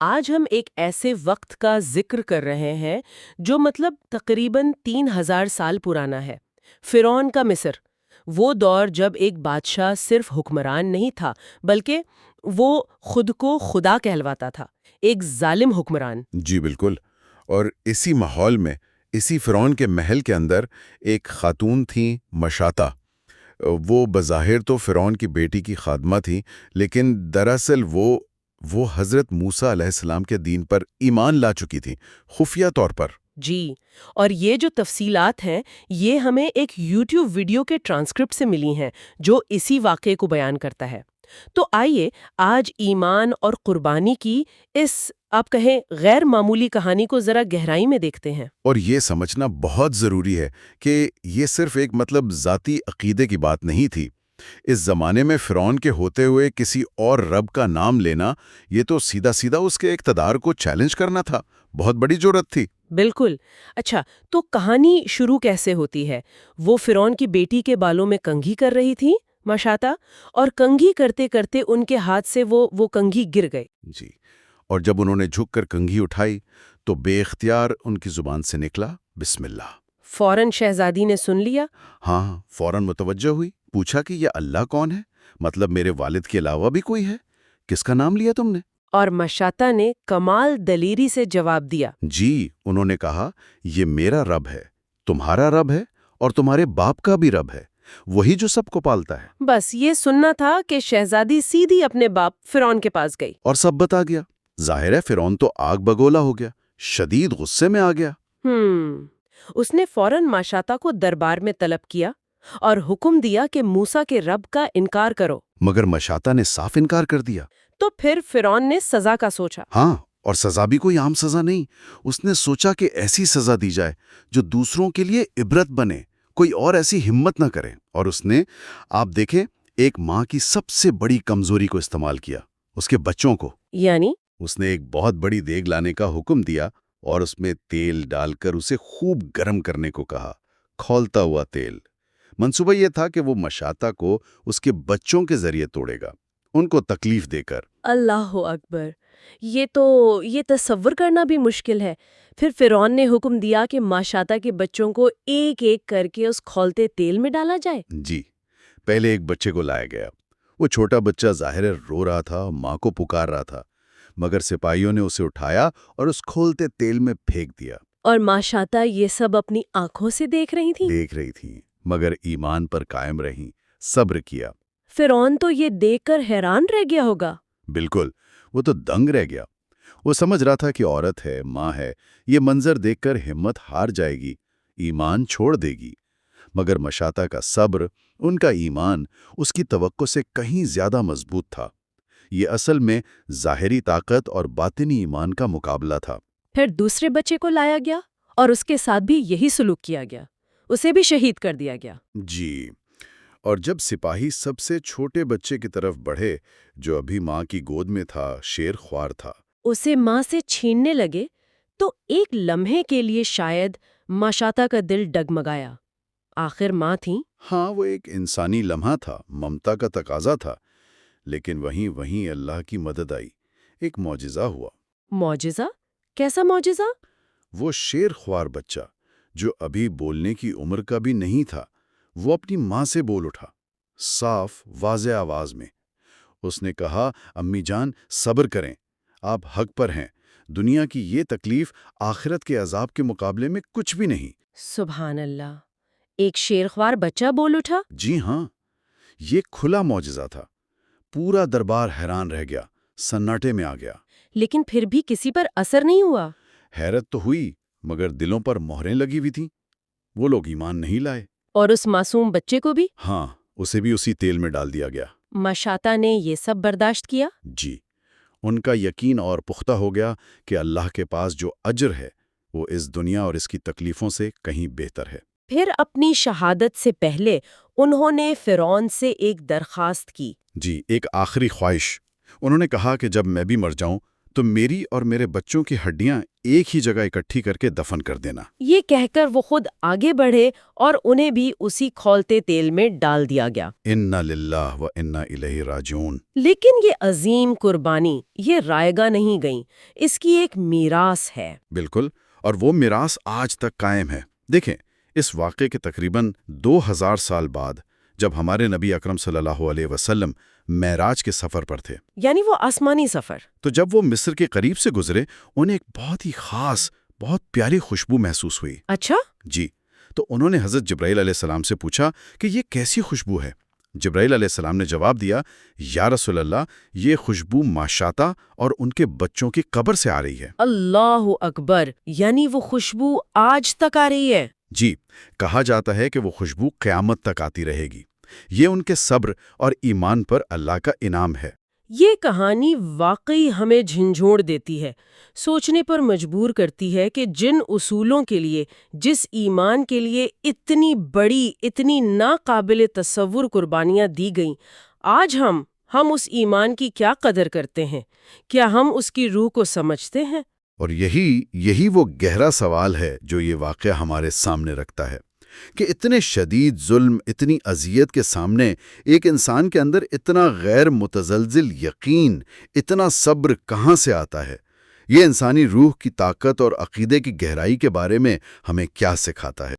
آج ہم ایک ایسے وقت کا ذکر کر رہے ہیں جو تقریباً 3000 سال پرانا ہے۔ فرعون کا مصر، وہ دور جب ایک بادشاہ صرف حکمران نہیں تھا بلکہ وہ خود کو خدا کہلواتا تھا، ایک ظالم حکمران۔ جی بالکل۔ اور اسی ماحول میں، اسی فرعون کے محل کے اندر ایک خاتون تھیں، مشاطہ۔ وہ بظاہر تو فرعون کی بیٹی کی خادمہ تھی، لیکن دراصل وہ حضرت موسیٰ علیہ السلام کے دین پر ایمان لا چکی تھی، خفیہ طور پر۔ جی، اور یہ جو تفصیلات ہیں یہ ہمیں ایک یوٹیوب ویڈیو کے ٹرانسکرپٹ سے ملی ہیں جو اسی واقعے کو بیان کرتا ہے۔ تو آئیے آج ایمان اور قربانی کی اس آپ کہیں غیر معمولی کہانی کو ذرا گہرائی میں دیکھتے ہیں۔ اور یہ سمجھنا بہت ضروری ہے کہ یہ صرف ایک ذاتی عقیدے کی بات نہیں تھی۔ اس زمانے میں فرعون کے ہوتے ہوئے کسی اور رب کا نام لینا، یہ تو سیدھا سیدھا اس کے اقتدار کو چیلنج کرنا تھا۔ بہت بڑی جرأت تھی۔ بالکل۔ اچھا، تو کہانی شروع کیسے ہوتی ہے؟ وہ فرعون کی بیٹی کے بالوں میں کنگھی کر رہی تھی مشاطہ، اور کنگھی کرتے کرتے ان کے ہاتھ سے وہ کنگھی گر گئے۔ جی، اور جب انہوں نے جھک کر کنگھی اٹھائی تو بے اختیار ان کی زبان سے نکلا بسم اللہ۔ فوراً شہزادی نے سن لیا۔ ہاں، فوراً متوجہ ہوئی، پوچھا کہ یہ اللہ کون ہے؟ میرے والد کے علاوہ بھی کوئی ہے؟ کس کا نام لیا تم نے؟ اور مشاطہ نے کمال دلیری سے جواب دیا۔ جی، انہوں نے کہا یہ میرا رب ہے، تمہارا رب ہے، اور تمہارے باپ کا بھی رب ہے، وہی جو سب کو پالتا ہے۔ بس یہ سننا تھا کہ شہزادی سیدھی اپنے باپ فرعون کے پاس گئی۔ اور سب بتا گیا۔ ظاہر ہے فرعون تو آگ بگولا ہو گیا، شدید غصے میں آ گیا۔ اس نے فوراً مشاطہ کو دربار میں طلب کیا اور حکم دیا کہ موسیٰ کے رب کا انکار کرو۔ مگر مشاطہ نے صاف انکار کر دیا۔ تو پھر فرعون نے سزا کا سوچا۔ ہاں، اور سزا بھی کوئی عام سزا نہیں۔ اس نے سوچا کہ ایسی سزا دی جائے جو دوسروں کے لیے عبرت بنے، کوئی اور ایسی ہمت نہ کرے۔ اور اس نے، آپ دیکھیں، ایک ماں کی سب سے بڑی کمزوری کو استعمال کیا، اس کے بچوں کو۔ یعنی اس نے ایک بہت بڑی دیگ لانے کا حکم دیا اور اس میں تیل ڈال کر اسے خوب گرم کرنے کو کہا، کھولتا ہوا تیل۔ منصوبہ یہ تھا کہ وہ مشاطہ کو اس کے بچوں کے ذریعے توڑے گا، ان کو تکلیف دے کر۔ اللہ اکبر، یہ تصور کرنا بھی مشکل ہے۔ پھر فرعون نے حکم دیا کہ مشاطہ کے بچوں کو ایک ایک کر کے اس کھولتے تیل میں ڈالا جائے۔ جی، پہلے ایک بچے کو لایا گیا۔ وہ چھوٹا بچہ ظاہر رو رہا تھا، ماں کو پکار رہا تھا، مگر سپاہیوں نے اسے اٹھایا اور اس کھولتے تیل میں پھینک دیا۔ اور مشاطہ یہ سب اپنی آنکھوں سے دیکھ رہی تھیں، مگر ایمان پر قائم رہیں، صبر کیا۔ فرعون تو یہ دیکھ کر حیران رہ گیا ہوگا۔ بالکل، وہ تو دنگ رہ گیا۔ وہ سمجھ رہا تھا کہ عورت ہے، ماں ہے، یہ منظر دیکھ کر ہمت ہار جائے گی، ایمان چھوڑ دے گی۔ مگر مشاطہ کا صبر، ان کا ایمان، اس کی توقع سے کہیں زیادہ مضبوط تھا۔ یہ اصل میں ظاہری طاقت اور باطنی ایمان کا مقابلہ تھا۔ پھر دوسرے بچے کو لایا گیا اور اس کے ساتھ بھی یہی سلوک کیا گیا، اسے بھی شہید کر دیا گیا۔ جی، اور جب سپاہی سب سے چھوٹے بچے کی طرف بڑھے، جو ابھی ماں کی گود میں تھا، شیر خوار تھا، اسے ماں سے چھیننے لگے تو ایک لمحے کے لیے شاید مشاطہ کا دل ڈگمگایا۔ آخر ماں تھیں۔ ہاں، وہ ایک انسانی لمحہ تھا، ممتا کا تقاضا تھا، لیکن وہیں اللہ کی مدد آئی، ایک معجزہ ہوا۔ معجزہ؟ کیسا معجزہ؟ وہ شیر خوار بچہ، جو ابھی بولنے کی عمر کا بھی نہیں تھا، وہ اپنی ماں سے بول اٹھا، صاف واضح آواز میں۔ اس نے کہا، امی جان، صبر کریں، آپ حق پر ہیں، دنیا کی یہ تکلیف آخرت کے عذاب کے مقابلے میں کچھ بھی نہیں۔ سبحان اللہ، ایک شیرخوار بچہ بول اٹھا؟ جی ہاں، یہ کھلا معجزہ تھا۔ پورا دربار حیران رہ گیا، سناٹے میں آ گیا۔ لیکن پھر بھی کسی پر اثر نہیں ہوا۔ حیرت تو ہوئی، مگر دلوں پر مہریں لگی ہوئی تھیں، وہ لوگ ایمان نہیں لائے۔ اور اس معصوم بچے کو بھی؟ ہاں، اسے بھی اسی تیل میں ڈال دیا گیا۔ مشاطہ نے یہ سب برداشت کیا؟ جی، ان کا یقین اور پختہ ہو گیا کہ اللہ کے پاس جو اجر ہے وہ اس دنیا اور اس کی تکلیفوں سے کہیں بہتر ہے۔ پھر اپنی شہادت سے پہلے انہوں نے فرعون سے ایک درخواست کی۔ جی، ایک آخری خواہش۔ انہوں نے کہا کہ جب میں بھی مر جاؤں تو میری اور میرے بچوں کی ہڈیاں ایک ہی جگہ اکٹھی کر کے دفن کر دینا۔ یہ کہہ کر وہ خود آگے بڑھے اور انہیں بھی اسی کھولتے تیل میں ڈال دیا گیا۔ انا للہ و انا الیہ راجعون۔ لیکن یہ عظیم قربانی یہ رائے گاہ نہیں گئیں، اس کی ایک میراث ہے۔ بالکل، اور وہ میراث آج تک قائم ہے۔ دیکھیں، اس واقعے کے تقریباً 2000 سال بعد جب ہمارے نبی اکرم صلی اللہ علیہ وسلم معراج کے سفر پر تھے، یعنی وہ آسمانی سفر۔ تو جب وہ مصر کے قریب سے گزرے، انہیں ایک بہت ہی خاص، بہت پیاری خوشبو محسوس ہوئی۔ اچھا؟ جی، تو انہوں نے حضرت جبرائیل علیہ السلام سے پوچھا کہ یہ کیسی خوشبو ہے؟ جبرائیل علیہ السلام نے جواب دیا، یا رسول اللہ، یہ خوشبو ماشاتا اور ان کے بچوں کی قبر سے آ رہی ہے۔ اللہ اکبر! یعنی وہ خوشبو آج تک آ رہی ہے؟ جی، کہا جاتا ہے کہ وہ خوشبو قیامت تک آتی رہے گی۔ یہ ان کے صبر اور ایمان پر اللہ کا انعام ہے۔ یہ کہانی واقعی ہمیں جھنجھوڑ دیتی ہے، سوچنے پر مجبور کرتی ہے کہ جن اصولوں کے لیے، جس ایمان کے لیے اتنی بڑی، اتنی ناقابل تصور قربانیاں دی گئیں، آج ہم اس ایمان کی کیا قدر کرتے ہیں؟ کیا ہم اس کی روح کو سمجھتے ہیں؟ اور یہی وہ گہرا سوال ہے جو یہ واقعہ ہمارے سامنے رکھتا ہے کہ اتنے شدید ظلم، اتنی اذیت کے سامنے ایک انسان کے اندر اتنا غیر متزلزل یقین، اتنا صبر کہاں سے آتا ہے؟ یہ انسانی روح کی طاقت اور عقیدے کی گہرائی کے بارے میں ہمیں کیا سکھاتا ہے؟